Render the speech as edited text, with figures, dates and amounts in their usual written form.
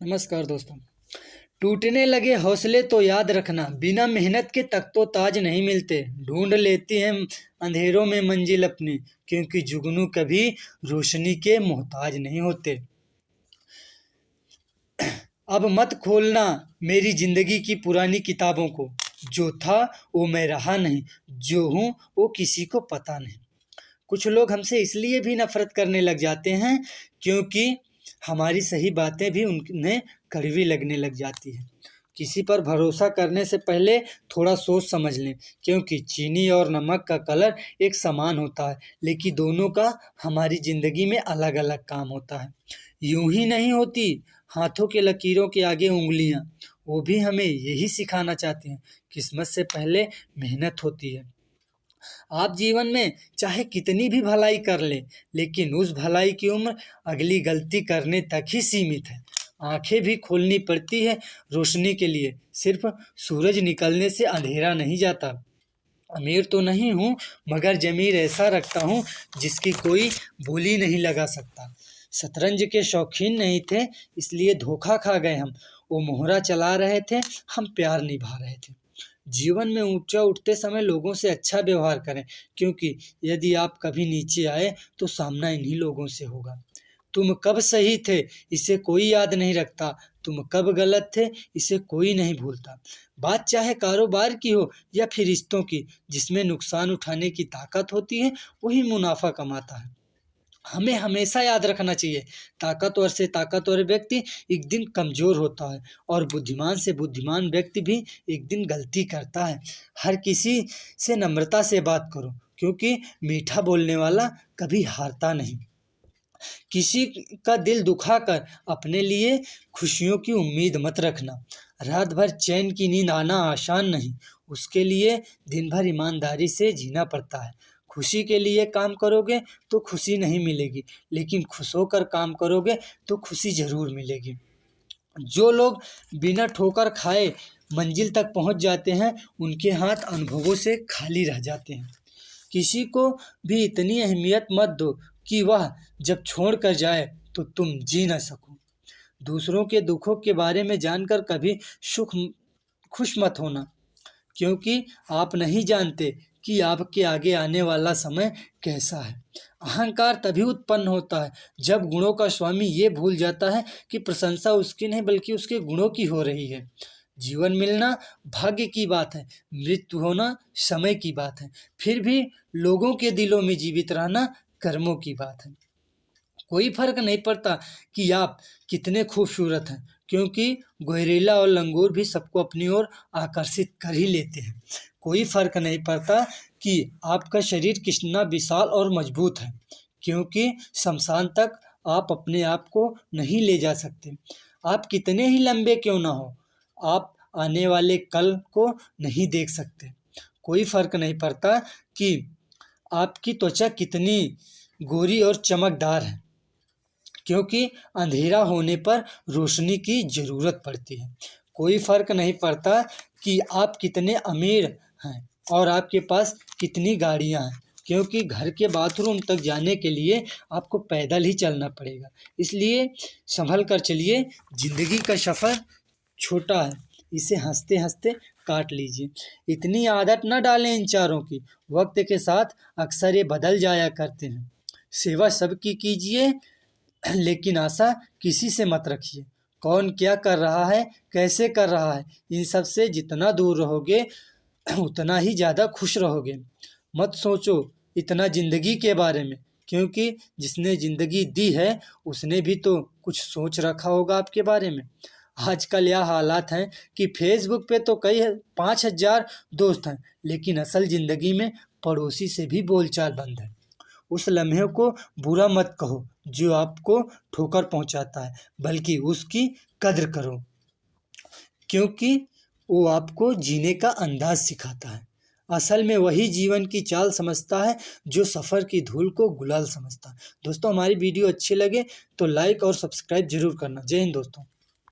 नमस्कार दोस्तों। टूटने लगे हौसले तो याद रखना, बिना मेहनत के तख्तो ताज नहीं मिलते। ढूंढ लेती हैं अंधेरों में मंजिल अपनी, क्योंकि जुगनू कभी रोशनी के मोहताज नहीं होते। अब मत खोलना मेरी जिंदगी की पुरानी किताबों को, जो था वो मैं रहा नहीं, जो हूँ वो किसी को पता नहीं। कुछ लोग हमसे इसलिए भी नफरत करने लग जाते हैं क्योंकि हमारी सही बातें भी उन्हें कड़वी लगने लग जाती है। किसी पर भरोसा करने से पहले थोड़ा सोच समझ लें, क्योंकि चीनी और नमक का कलर एक समान होता है, लेकिन दोनों का हमारी ज़िंदगी में अलग अलग काम होता है। यूं ही नहीं होती हाथों के लकीरों के आगे उंगलियां, वो भी हमें यही सिखाना चाहती हैं। किस्मत से पहले मेहनत होती है। आप जीवन में चाहे कितनी भी भलाई कर लें, लेकिन उस भलाई की उम्र अगली गलती करने तक ही सीमित है। आंखें भी खोलनी पड़ती है रोशनी के लिए, सिर्फ सूरज निकलने से अंधेरा नहीं जाता। अमीर तो नहीं हूँ, मगर ज़मीर ऐसा रखता हूँ जिसकी कोई बोली नहीं लगा सकता। शतरंज के शौकीन नहीं थे, इसलिए धोखा खा गए हम। वो मोहरा चला रहे थे, हम प्यार निभा रहे थे। जीवन में ऊंचा उठते समय लोगों से अच्छा व्यवहार करें, क्योंकि यदि आप कभी नीचे आए तो सामना इन्हीं लोगों से होगा। तुम कब सही थे इसे कोई याद नहीं रखता, तुम कब गलत थे इसे कोई नहीं भूलता। बात चाहे कारोबार की हो या फिर रिश्तों की, जिसमें नुकसान उठाने की ताकत होती है वही मुनाफा कमाता है। हमें हमेशा याद रखना चाहिए, ताकतवर से ताकतवर व्यक्ति एक दिन कमज़ोर होता है, और बुद्धिमान से बुद्धिमान व्यक्ति भी एक दिन गलती करता है। हर किसी से नम्रता से बात करो, क्योंकि मीठा बोलने वाला कभी हारता नहीं। किसी का दिल दुखाकर अपने लिए खुशियों की उम्मीद मत रखना। रात भर चैन की नींद आना आसान नहीं, उसके लिए दिन भर ईमानदारी से जीना पड़ता है। खुशी के लिए काम करोगे तो खुशी नहीं मिलेगी, लेकिन खुश होकर काम करोगे तो खुशी ज़रूर मिलेगी। जो लोग बिना ठोकर खाए मंजिल तक पहुंच जाते हैं, उनके हाथ अनुभवों से खाली रह जाते हैं। किसी को भी इतनी अहमियत मत दो कि वह जब छोड़ कर जाए तो तुम जी न सको। दूसरों के दुखों के बारे में जानकर कभी खुश मत होना, क्योंकि आप नहीं जानते कि आपके आगे आने वाला समय कैसा है। अहंकार तभी उत्पन्न होता है जब गुणों का स्वामी ये भूल जाता है कि प्रशंसा उसकी नहीं बल्कि उसके गुणों की हो रही है। जीवन मिलना भाग्य की बात है, मृत्यु होना समय की बात है, फिर भी लोगों के दिलों में जीवित रहना कर्मों की बात है। कोई फर्क नहीं पड़ता कि आप कितने खूबसूरत हैं, क्योंकि गोरिल्ला और लंगूर भी सबको अपनी ओर आकर्षित कर ही लेते हैं। कोई फर्क नहीं पड़ता कि आपका शरीर कितना विशाल और मजबूत है, क्योंकि शमशान तक आप अपने आप को नहीं ले जा सकते। आप कितने ही लंबे क्यों ना हो, आप आने वाले कल को नहीं देख सकते। कोई फर्क नहीं पड़ता कि आपकी त्वचा कितनी गोरी और चमकदार है, क्योंकि अंधेरा होने पर रोशनी की ज़रूरत पड़ती है। कोई फ़र्क नहीं पड़ता कि आप कितने अमीर हैं और आपके पास कितनी गाड़ियाँ हैं, क्योंकि घर के बाथरूम तक जाने के लिए आपको पैदल ही चलना पड़ेगा। इसलिए संभल कर चलिए, ज़िंदगी का सफ़र छोटा है, इसे हंसते हंसते काट लीजिए। इतनी आदत न डालें इन चारों की, वक्त के साथ अक्सर ये बदल जाया करते हैं। सेवा सबकी कीजिए, लेकिन आशा किसी से मत रखिए। कौन क्या कर रहा है, कैसे कर रहा है, इन सब से जितना दूर रहोगे उतना ही ज़्यादा खुश रहोगे। मत सोचो इतना ज़िंदगी के बारे में, क्योंकि जिसने ज़िंदगी दी है उसने भी तो कुछ सोच रखा होगा आपके बारे में। आजकल यह हालात हैं कि फेसबुक पे तो कई 5,000 दोस्त हैं, लेकिन असल ज़िंदगी में पड़ोसी से भी बोलचाल बंद है। उस लम्हे को बुरा मत कहो जो आपको ठोकर पहुंचाता है, बल्कि उसकी कद्र करो, क्योंकि वो आपको जीने का अंदाज सिखाता है। असल में वही जीवन की चाल समझता है जो सफ़र की धूल को गुलाल समझता है। दोस्तों, हमारी वीडियो अच्छी लगे तो लाइक और सब्सक्राइब जरूर करना। जय हिंद दोस्तों।